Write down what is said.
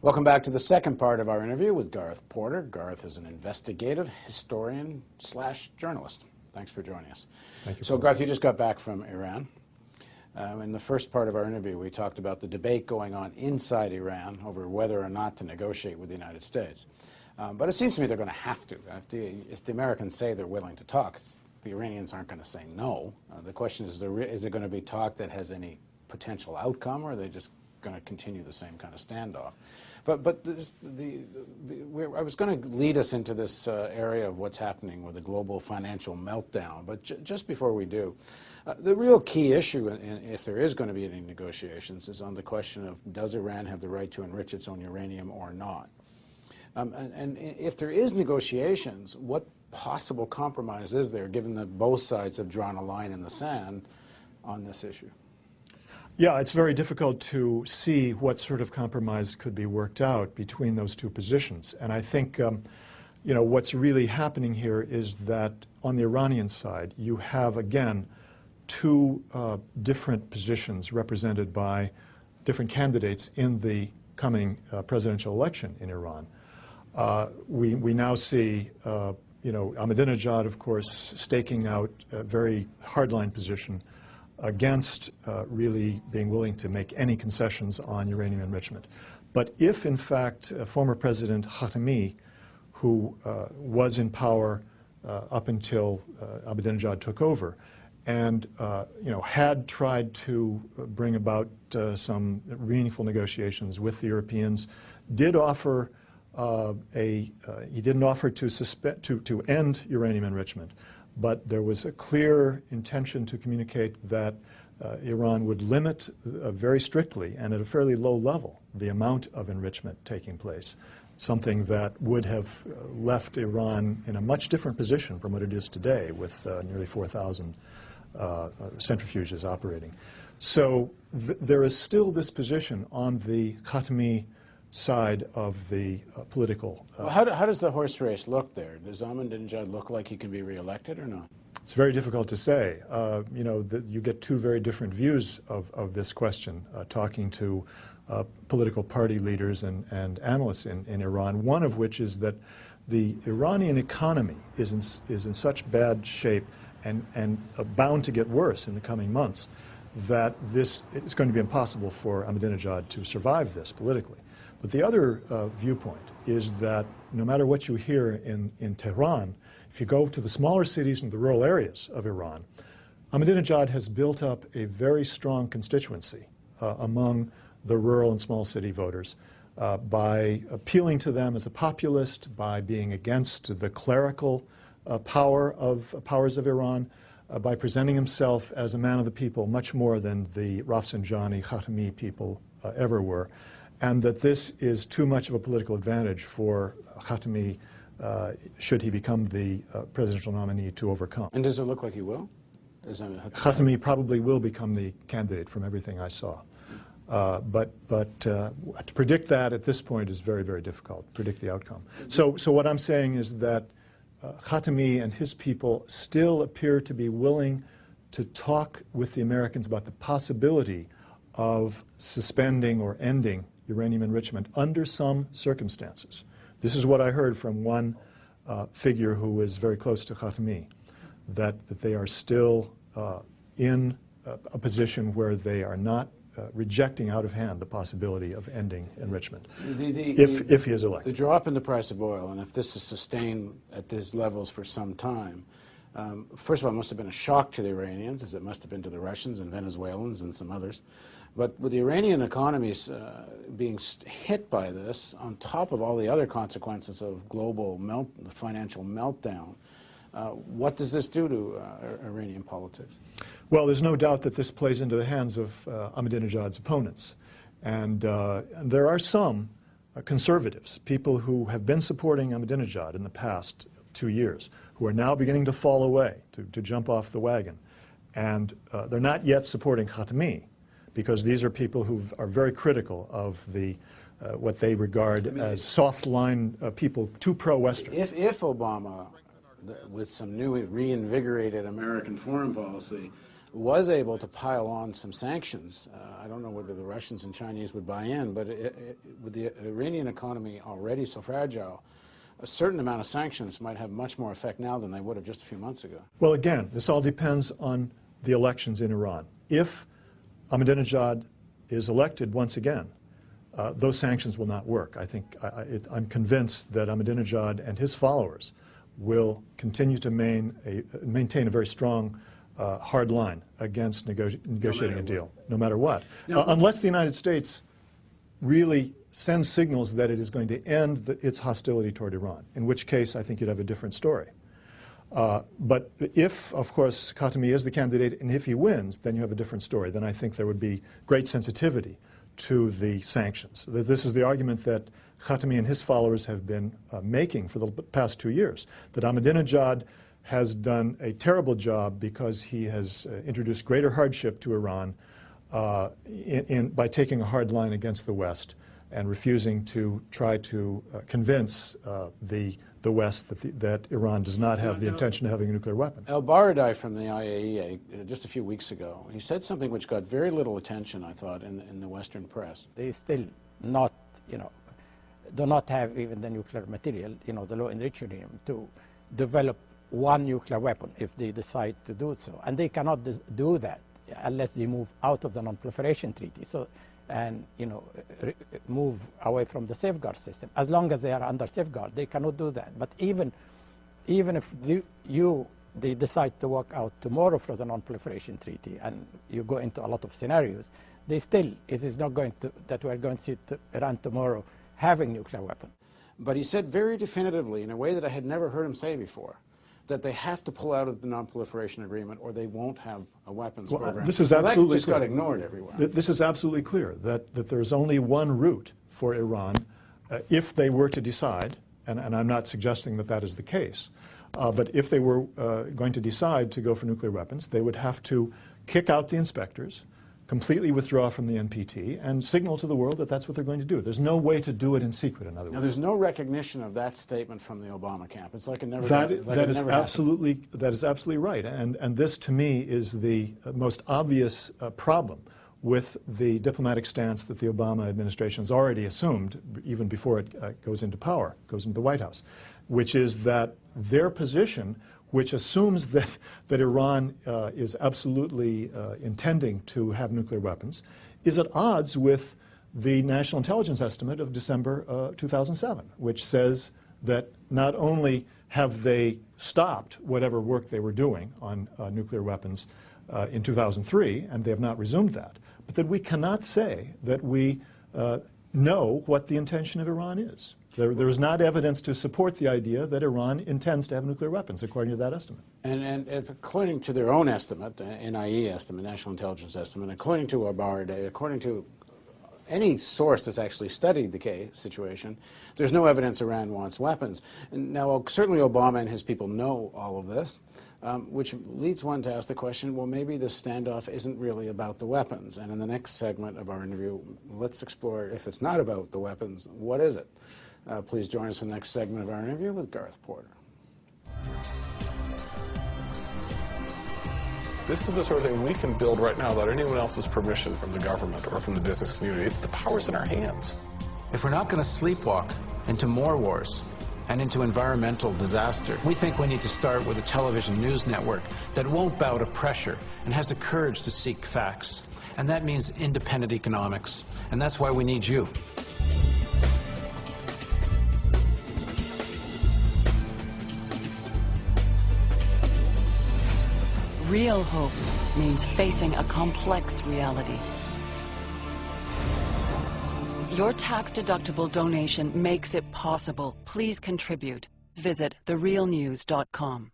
Welcome back to the second part of our interview with Gareth Porter. Gareth is an investigative historian / journalist. Thanks for joining us. Thank you. So, Gareth, you just got back from Iran. In the first part of our interview, we talked about the debate going on inside Iran over whether or not to negotiate with the United States. But it seems to me they're going to have to. If the Americans say they're willing to talk, the Iranians aren't going to say no. The question is it going to be talk that has any potential outcome, or are they just going to continue the same kind of standoff? But I was going to lead us into this area of what's happening with the global financial meltdown. But just before we do, the real key issue, if there is going to be any negotiations, is on the question of does Iran have the right to enrich its own uranium or not? And if there is negotiations, what possible compromise is there, given that both sides have drawn a line in the sand on this issue? Yeah, it's very difficult to see what sort of compromise could be worked out between those two positions. And I think, what's really happening here is that on the Iranian side, you have, again, two different positions represented by different candidates in the coming presidential election in Iran. We now see, Ahmadinejad, of course, staking out a very hardline position against really being willing to make any concessions on uranium enrichment. But if, in fact, former President Khatami, who was in power up until Ahmadinejad took over, and had tried to bring about some meaningful negotiations with the Europeans, did offer he didn't offer to end uranium enrichment, but there was a clear intention to communicate that Iran would limit very strictly and at a fairly low level the amount of enrichment taking place, something that would have left Iran in a much different position from what it is today, with nearly 4,000 centrifuges operating. So there is still this position on the Khatami side of the political. Well, how does the horse race look there? Does Ahmadinejad look like he can be reelected or not? It's very difficult to say. You get two very different views of this question, talking to political party leaders and analysts in Iran, one of which is that the Iranian economy is in such bad shape and bound to get worse in the coming months that it's going to be impossible for Ahmadinejad to survive this politically. But the other viewpoint is that no matter what you hear in Tehran, if you go to the smaller cities and the rural areas of Iran, Ahmadinejad has built up a very strong constituency among the rural and small city voters by appealing to them as a populist, by being against the clerical powers of Iran, by presenting himself as a man of the people much more than the Rafsanjani, Khatami people ever were, and that this is too much of a political advantage for Khatami should he become the presidential nominee to overcome. And does it look like he will? Khatami probably will become the candidate from everything I saw. But to predict that at this point is very, very difficult, predict the outcome. So what I'm saying is that Khatami and his people still appear to be willing to talk with the Americans about the possibility of suspending or ending uranium enrichment under some circumstances. This is what I heard from one figure who is very close to Khatami, that they are still in a position where they are not rejecting out of hand the possibility of ending enrichment if he is elected. The drop in the price of oil, and if this is sustained at these levels for some time, first of all, it must have been a shock to the Iranians, as it must have been to the Russians and Venezuelans and some others. But with the Iranian economies being hit by this, on top of all the other consequences of global financial meltdown, what does this do to Iranian politics? Well, there's no doubt that this plays into the hands of Ahmadinejad's opponents. And there are some conservatives, people who have been supporting Ahmadinejad in the past 2 years, who are now beginning to fall away, to jump off the wagon. And they're not yet supporting Khatami, because these are people who are very critical of the what they regard as soft-line people, too pro-Western. If Obama, with some new reinvigorated American foreign policy, was able to pile on some sanctions, I don't know whether the Russians and Chinese would buy in, but with the Iranian economy already so fragile, a certain amount of sanctions might have much more effect now than they would have just a few months ago. Well, again, this all depends on the elections in Iran. If Ahmadinejad is elected once again, those sanctions will not work. I think I'm convinced that Ahmadinejad and his followers will continue to maintain a very strong hard line against negotiating a deal, no matter what. Unless the United States really sends signals that it is going to end its hostility toward Iran, in which case I think you'd have a different story. But if, of course, Khatami is the candidate and if he wins, then you have a different story. Then I think there would be great sensitivity to the sanctions. This is the argument that Khatami and his followers have been making for the past 2 years, that Ahmadinejad has done a terrible job because he has introduced greater hardship to Iran by taking a hard line against the West and refusing to try to convince the West that Iran does not have the intention of having a nuclear weapon. El-Baradei from the IAEA, just a few weeks ago, he said something which got very little attention, I thought, in the Western press. They still not, do not have even the nuclear material, the low-enriched uranium, to develop one nuclear weapon if they decide to do so. And they cannot do that unless they move out of the non-proliferation treaty. So, and move away from the safeguard system. As long as they are under safeguard, they cannot do that. But even if they decide to walk out tomorrow from the non-proliferation treaty, and you go into a lot of scenarios, it is not going to, that we are going to see Iran tomorrow having nuclear weapon. But he said very definitively, in a way that I had never heard him say before, that they have to pull out of the non-proliferation agreement or they won't have a weapons program. This is absolutely that just got ignored everywhere. This is absolutely clear, that there's only one route for Iran if they were to decide, and I'm not suggesting that that is the case, but if they were going to decide to go for nuclear weapons, they would have to kick out the inspectors, completely withdraw from the NPT, and signal to the world that that's what they're going to do. There's no way to do it in secret, in other words. Now, there's no recognition of that statement from the Obama camp. It's like it never That is absolutely right. And this, to me, is the most obvious problem with the diplomatic stance that the Obama administration has already assumed, even before it goes into power, goes into the White House, which is that their position, which assumes that Iran is absolutely intending to have nuclear weapons, is at odds with the National Intelligence Estimate of December 2007, which says that not only have they stopped whatever work they were doing on nuclear weapons in 2003, and they have not resumed that, but that we cannot say that we know what the intention of Iran is. There is not evidence to support the idea that Iran intends to have nuclear weapons, according to that estimate. And if, according to their own estimate, NIE estimate, National Intelligence Estimate, according to El-Baradei, according to any source that's actually studied the situation, there's no evidence Iran wants weapons. And now, certainly Obama and his people know all of this, which leads one to ask the question, well, maybe this standoff isn't really about the weapons. And in the next segment of our interview, let's explore, if it's not about the weapons, what is it? Please join us for the next segment of our interview with Gareth Porter. This is the sort of thing we can build right now without anyone else's permission from the government or from the business community. It's the power's in our hands. If we're not going to sleepwalk into more wars and into environmental disaster, we think we need to start with a television news network that won't bow to pressure and has the courage to seek facts. And that means independent economics. And that's why we need you. Real hope means facing a complex reality. Your tax-deductible donation makes it possible. Please contribute. Visit therealnews.com.